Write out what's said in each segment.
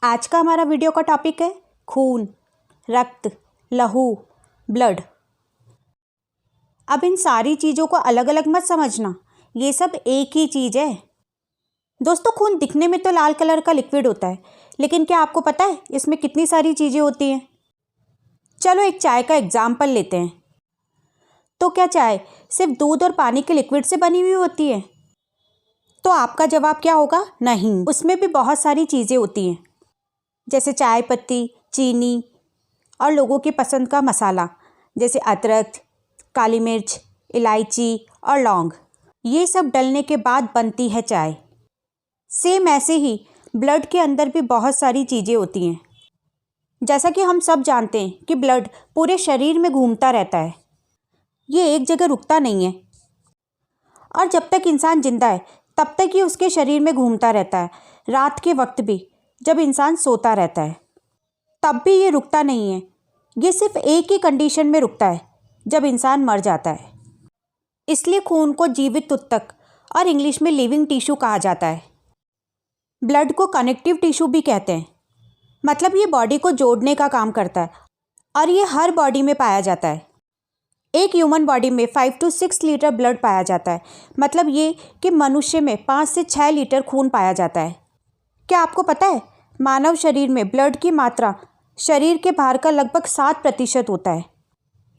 आज का हमारा वीडियो का टॉपिक है खून, रक्त, लहू, ब्लड। अब इन सारी चीज़ों को अलग अलग मत समझना, ये सब एक ही चीज़ है। दोस्तों, खून दिखने में तो लाल कलर का लिक्विड होता है, लेकिन क्या आपको पता है इसमें कितनी सारी चीज़ें होती हैं? चलो एक चाय का एग्जाम्पल लेते हैं। तो क्या चाय सिर्फ दूध और पानी के लिक्विड से बनी हुई होती है? तो आपका जवाब क्या होगा? नहीं, उसमें भी बहुत सारी चीज़ें होती हैं, जैसे चाय पत्ती, चीनी और लोगों की पसंद का मसाला जैसे अदरक, काली मिर्च, इलायची और लौंग। ये सब डलने के बाद बनती है चाय। सेम ऐसे ही ब्लड के अंदर भी बहुत सारी चीज़ें होती हैं। जैसा कि हम सब जानते हैं कि ब्लड पूरे शरीर में घूमता रहता है, ये एक जगह रुकता नहीं है। और जब तक इंसान जिंदा है तब तक ये उसके शरीर में घूमता रहता है। रात के वक्त भी जब इंसान सोता रहता है तब भी ये रुकता नहीं है। ये सिर्फ एक ही कंडीशन में रुकता है, जब इंसान मर जाता है। इसलिए खून को जीवित ऊतक और इंग्लिश में लिविंग टिश्यू कहा जाता है। ब्लड को कनेक्टिव टिश्यू भी कहते हैं, मतलब ये बॉडी को जोड़ने का काम करता है और ये हर बॉडी में पाया जाता है। एक ह्यूमन बॉडी में 5 to 6 लीटर ब्लड पाया जाता है, मतलब ये कि मनुष्य में 5 से 6 लीटर खून पाया जाता है। क्या आपको पता है मानव शरीर में ब्लड की मात्रा शरीर के भार का लगभग 7% होता है।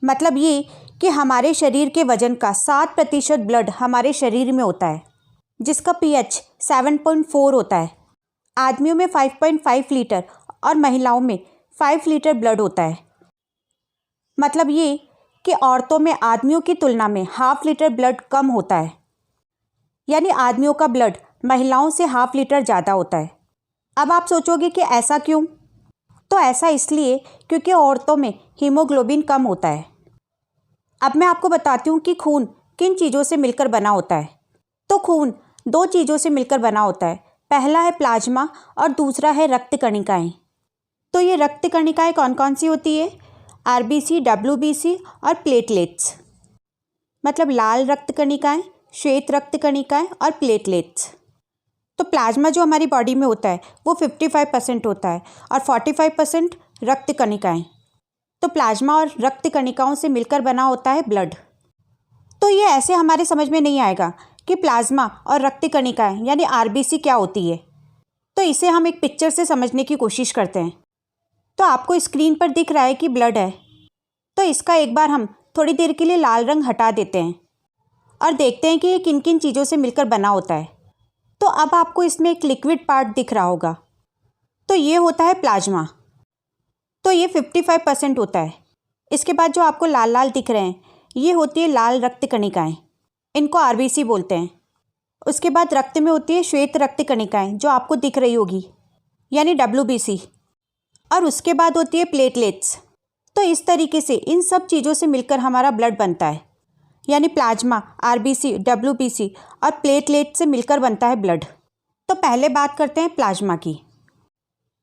मतलब ये कि हमारे शरीर के वजन का 7% ब्लड हमारे शरीर में होता है, जिसका pH 7.4 होता है। आदमियों में 5.5 लीटर और महिलाओं में 5 लीटर ब्लड होता है। मतलब ये कि औरतों में आदमियों की तुलना में ½ लीटर ब्लड कम होता है, यानी आदमियों का ब्लड महिलाओं से ½ लीटर ज़्यादा होता है। अब आप सोचोगे कि ऐसा क्यों? तो ऐसा इसलिए क्योंकि औरतों में हीमोग्लोबिन कम होता है। अब मैं आपको बताती हूँ कि खून किन चीज़ों से मिलकर बना होता है। तो खून 2 चीज़ों से मिलकर बना होता है। पहला है प्लाज्मा और दूसरा है रक्त कणिकाएँ। तो ये रक्त कणिकाएँ कौन कौन सी होती है? RBC, WBC और प्लेटलेट्स। मतलब लाल रक्त कणिकाएँ, श्वेत रक्त कणिकाएँ और प्लेटलेट्स। तो प्लाज्मा जो हमारी बॉडी में होता है वो 55% होता है और 45% रक्त कणिकाएँ। तो प्लाज्मा और रक्त कणिकाओं से मिलकर बना होता है ब्लड। तो ये ऐसे हमारे समझ में नहीं आएगा कि प्लाज्मा और रक्त कणिकाएँ यानी RBC क्या होती है। तो इसे हम एक पिक्चर से समझने की कोशिश करते हैं। तो आपको स्क्रीन पर दिख रहा है कि ब्लड है। तो इसका एक बार हम थोड़ी देर के लिए लाल रंग हटा देते हैं और देखते हैं कि ये किन किन चीज़ों से मिलकर बना होता है। तो अब आपको इसमें एक लिक्विड पार्ट दिख रहा होगा। तो ये होता है प्लाज्मा। तो ये 55% होता है। इसके बाद जो आपको लाल लाल दिख रहे हैं ये होती है लाल रक्त कणिकाएँ, इनको RBC बोलते हैं। उसके बाद रक्त में होती है श्वेत रक्त कणिकाएँ जो आपको दिख रही होगी, यानी WBC। और उसके बाद होती है प्लेटलेट्स। तो इस तरीके से इन सब चीज़ों से मिलकर हमारा ब्लड बनता है, यानी प्लाज्मा, RBC, WBC और प्लेटलेट से मिलकर बनता है ब्लड। तो पहले बात करते हैं प्लाज्मा की।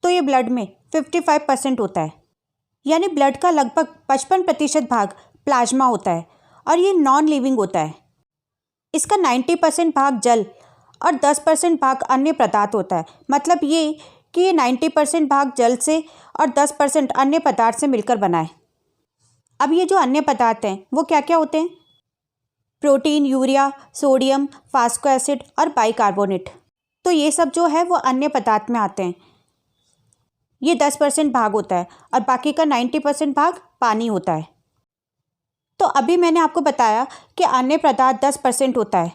तो ये ब्लड में 55% होता है, यानी ब्लड का लगभग 55% भाग प्लाज्मा होता है और ये नॉन लिविंग होता है। इसका 90% भाग जल और 10% भाग अन्य पदार्थ होता है। मतलब ये कि ये 90% भाग जल से और 10% अन्य पदार्थ से मिलकर बना है। अब ये जो अन्य पदार्थ हैं वो क्या क्या होते हैं? Protein, urea, sodium, phospho acid और बाइकार्बोनेट। तो ये सब जो है वो अन्य पदार्थ में आते हैं। ये 10% भाग होता है और बाकी का 90% भाग पानी होता है। तो अभी मैंने आपको बताया कि अन्य पदार्थ 10% होता है।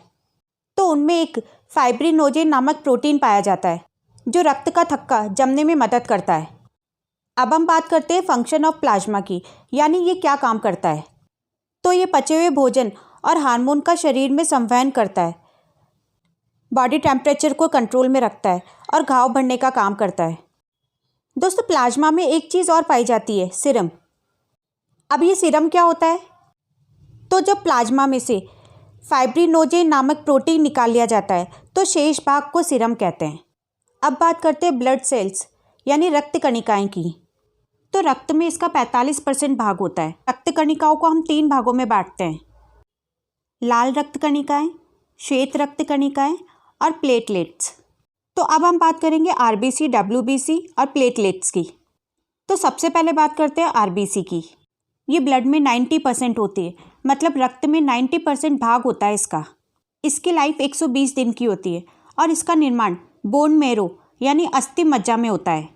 तो उनमें एक फाइब्रिनोजेन नामक प्रोटीन पाया जाता है जो रक्त का थक्का जमने में मदद करता है। अब हम बात करते हैं फंक्शन ऑफ प्लाज्मा की, यानी ये क्या काम करता है। तो ये पचे हुए भोजन और हार्मोन का शरीर में संवहन करता है, बॉडी टेम्परेचर को कंट्रोल में रखता है और घाव भरने का काम करता है। दोस्तों, प्लाज्मा में एक चीज़ और पाई जाती है, सीरम। अब ये सीरम क्या होता है? तो जब प्लाज्मा में से फाइब्रिनोजेन नामक प्रोटीन निकाल लिया जाता है तो शेष भाग को सीरम कहते हैं। अब बात करते हैं ब्लड सेल्स यानी रक्त कणिकाएँ की। तो रक्त में इसका 45% भाग होता है। रक्त कणिकाओं को हम 3 भागों में बांटते हैं, लाल रक्त कणिकाएँ, श्वेत रक्त कणिकाएँ और प्लेटलेट्स। तो अब हम बात करेंगे आरबीसी, डब्ल्यूबीसी और प्लेटलेट्स की। तो सबसे पहले बात करते हैं आरबीसी की। ये ब्लड में 90% होती है, मतलब रक्त में 90% भाग होता है इसका। इसकी लाइफ 120 दिन की होती है और इसका निर्माण बोन मैरो यानी अस्थि मज्जा में होता है।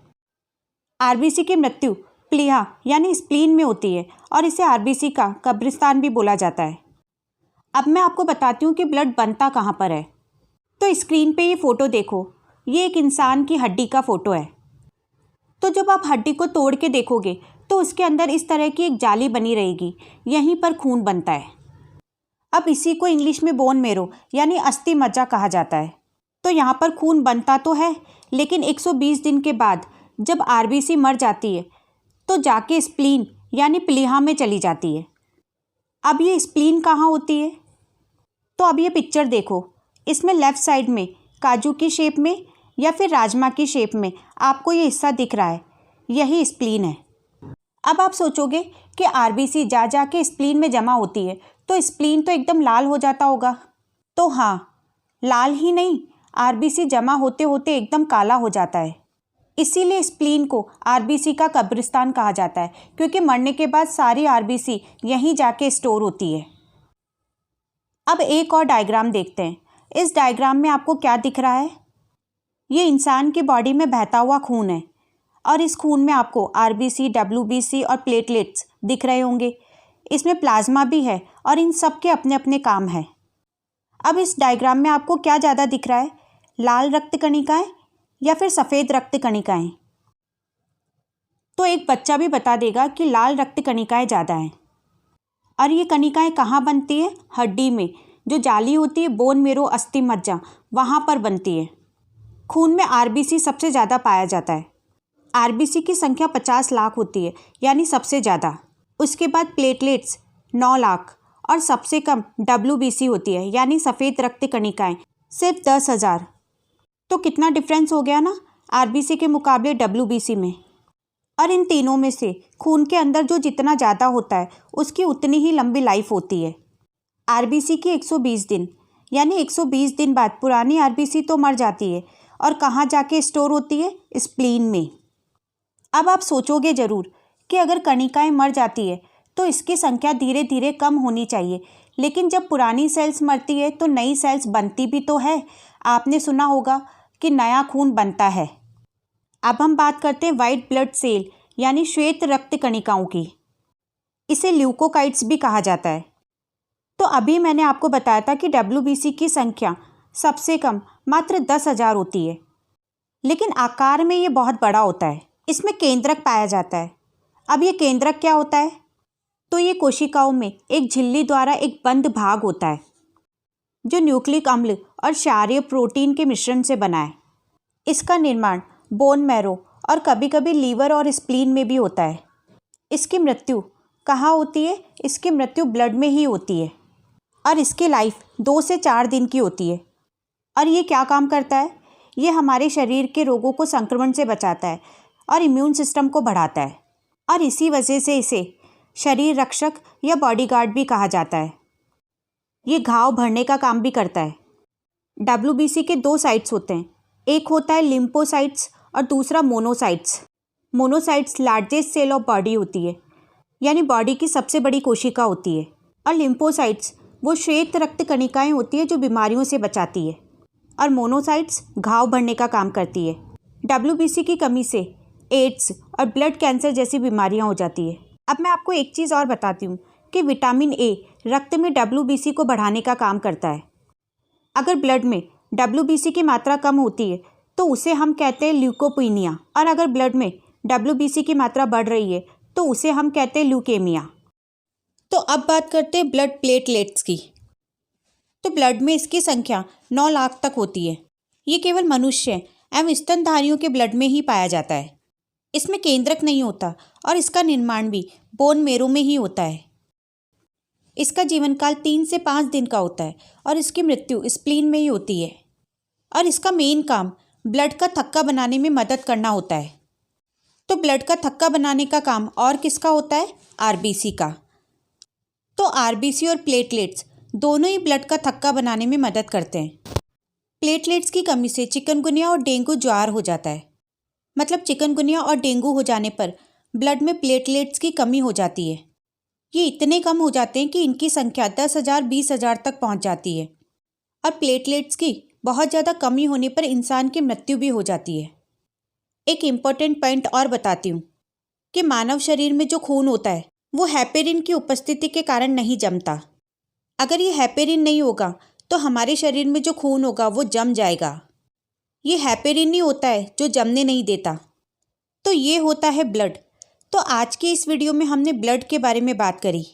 आरबीसी की मृत्यु प्लीहा यानी स्प्लीन में होती है और इसे आरबीसी का कब्रिस्तान भी बोला जाता है। अब मैं आपको बताती हूँ कि ब्लड बनता कहाँ पर है। तो स्क्रीन पे ये फ़ोटो देखो, ये एक इंसान की हड्डी का फ़ोटो है। तो जब आप हड्डी को तोड़ के देखोगे तो उसके अंदर इस तरह की एक जाली बनी रहेगी, यहीं पर खून बनता है। अब इसी को इंग्लिश में बोन मैरो यानी अस्थि मज्जा कहा जाता है। तो यहाँ पर खून बनता तो है, लेकिन 120 दिन के बाद जब आरबीसी मर जाती है तो जाके स्प्लीन यानी प्लीहा में चली जाती है। अब ये स्प्लीन कहाँ होती है? तो अब ये पिक्चर देखो, इसमें लेफ़्ट साइड में काजू की शेप में या फिर राजमा की शेप में आपको ये हिस्सा दिख रहा है, यही स्प्लीन है। अब आप सोचोगे कि आरबीसी जा जा के स्प्लीन में जमा होती है तो स्प्लीन तो एकदम लाल हो जाता होगा। तो हाँ, लाल ही नहीं, आरबीसी जमा होते होते एकदम काला हो जाता है। इसीलिए स्प्लीन को आरबीसी का कब्रिस्तान कहा जाता है, क्योंकि मरने के बाद सारी आरबीसी यहीं जाके स्टोर होती है। अब एक और डायग्राम देखते हैं। इस डायग्राम में आपको क्या दिख रहा है? ये इंसान की बॉडी में बहता हुआ खून है और इस खून में आपको आरबीसी, डब्ल्यूबीसी और प्लेटलेट्स दिख रहे होंगे। इसमें प्लाज्मा भी है और इन सब के अपने अपने काम हैं। अब इस डायग्राम में आपको क्या ज़्यादा दिख रहा है, लाल रक्त कणिकाएँ या फिर सफ़ेद रक्त कणिकाएँ? तो एक बच्चा भी बता देगा कि लाल रक्त कणिकाएँ ज़्यादा हैं। और ये कणिकाएँ कहाँ बनती है? हड्डी में जो जाली होती है बोन मैरो अस्थि मज्जा, वहाँ पर बनती है। खून में आरबीसी सबसे ज़्यादा पाया जाता है। आरबीसी की संख्या 50 लाख होती है, यानी सबसे ज़्यादा। उसके बाद प्लेटलेट्स 9 लाख और सबसे कम डब्ल्यूबीसी होती है, यानी सफ़ेद रक्त कणिकाएँ सिर्फ 10,000। तो कितना डिफरेंस हो गया ना आरबीसी के मुकाबले डब्ल्यूबीसी में। और इन तीनों में से खून के अंदर जो जितना ज़्यादा होता है उसकी उतनी ही लंबी लाइफ होती है। आरबीसी की 120 दिन, यानी 120 दिन बाद पुरानी आरबीसी तो मर जाती है और कहाँ जाके स्टोर होती है? स्प्लीन में। अब आप सोचोगे ज़रूर कि अगर कणिकाएँ मर जाती है तो इसकी संख्या धीरे धीरे कम होनी चाहिए, लेकिन जब पुरानी सेल्स मरती है तो नई सेल्स बनती भी तो है। आपने सुना होगा कि नया खून बनता है। अब हम बात करते हैं वाइट ब्लड सेल यानी श्वेत रक्त कणिकाओं की। इसे ल्यूकोकाइट्स भी कहा जाता है। तो अभी मैंने आपको बताया था कि डब्ल्यूबीसी की संख्या सबसे कम मात्र 10,000 होती है, लेकिन आकार में ये बहुत बड़ा होता है। इसमें केंद्रक पाया जाता है। अब ये केंद्रक क्या होता है? तो ये कोशिकाओं में एक झिल्ली द्वारा एक बंद भाग होता है जो न्यूक्लिक अम्ल और क्षारीय प्रोटीन के मिश्रण से बना है। इसका निर्माण बोन मैरो और कभी कभी लीवर और स्प्लीन में भी होता है। इसकी मृत्यु कहाँ होती है? इसकी मृत्यु ब्लड में ही होती है और इसकी लाइफ 2 से 4 दिन की होती है। और ये क्या काम करता है? ये हमारे शरीर के रोगों को संक्रमण से बचाता है और इम्यून सिस्टम को बढ़ाता है, और इसी वजह से इसे शरीर रक्षक या बॉडीगार्ड भी कहा जाता है। ये घाव भरने का काम भी करता है। डब्ल्यूबीसी के 2 साइट्स होते हैं, एक होता है लिम्फोसाइट्स और दूसरा monocytes. Monocytes largest cell of body होती है, यानी बॉडी की सबसे बड़ी कोशिका होती है, और लिम्फोसाइट्स वो श्वेत रक्त कणिकाएँ होती है जो बीमारियों से बचाती है, और मोनोसाइट्स घाव भरने का काम करती है। डब्ल्यूबीसी की कमी से एड्स और ब्लड कैंसर जैसी बीमारियां हो जाती है। अब मैं आपको एक चीज़ और बताती हूँ कि विटामिन ए रक्त में डब्ल्यूबीसी को बढ़ाने का काम करता है। अगर ब्लड में डब्ल्यूबीसी की मात्रा कम होती है तो उसे हम कहते हैं ल्यूकोपीनिया, और अगर ब्लड में डब्ल्यूबीसी की मात्रा बढ़ रही है तो उसे हम कहते हैं ल्यूकेमिया। तो अब बात करते हैं ब्लड प्लेटलेट्स की। तो ब्लड में इसकी संख्या 9 लाख तक होती है। ये केवल मनुष्य एवं स्तनधारियों के ब्लड में ही पाया जाता है। इसमें केंद्रक नहीं होता और इसका निर्माण भी बोन मैरो में ही होता है। इसका जीवन काल 3 से 5 दिन का होता है और इसकी मृत्यु स्प्लीन में ही होती है, और इसका मेन काम ब्लड का थक्का बनाने में मदद करना होता है। तो ब्लड का थक्का बनाने का काम और किसका होता है? आरबीसी का। तो आरबीसी और प्लेटलेट्स दोनों ही ब्लड का थक्का बनाने में मदद करते हैं। प्लेटलेट्स की कमी से चिकनगुनिया और डेंगू ज्वार हो जाता है। मतलब चिकनगुनिया और डेंगू हो जाने पर ब्लड में प्लेटलेट्स की कमी हो जाती है। ये इतने कम हो जाते हैं कि इनकी संख्या 10,000 20,000 तक पहुंच जाती है। और प्लेटलेट्स की बहुत ज़्यादा कमी होने पर इंसान की मृत्यु भी हो जाती है। एक इम्पॉर्टेंट पॉइंट और बताती हूँ कि मानव शरीर में जो खून होता है वो हेपेरिन की उपस्थिति के कारण नहीं जमता। अगर ये हेपेरिन नहीं होगा तो हमारे शरीर में जो खून होगा वो जम जाएगा। ये हेपेरिन ही होता है जो जमने नहीं देता। तो ये होता है ब्लड। तो आज की इस वीडियो में हमने ब्लड के बारे में बात करी।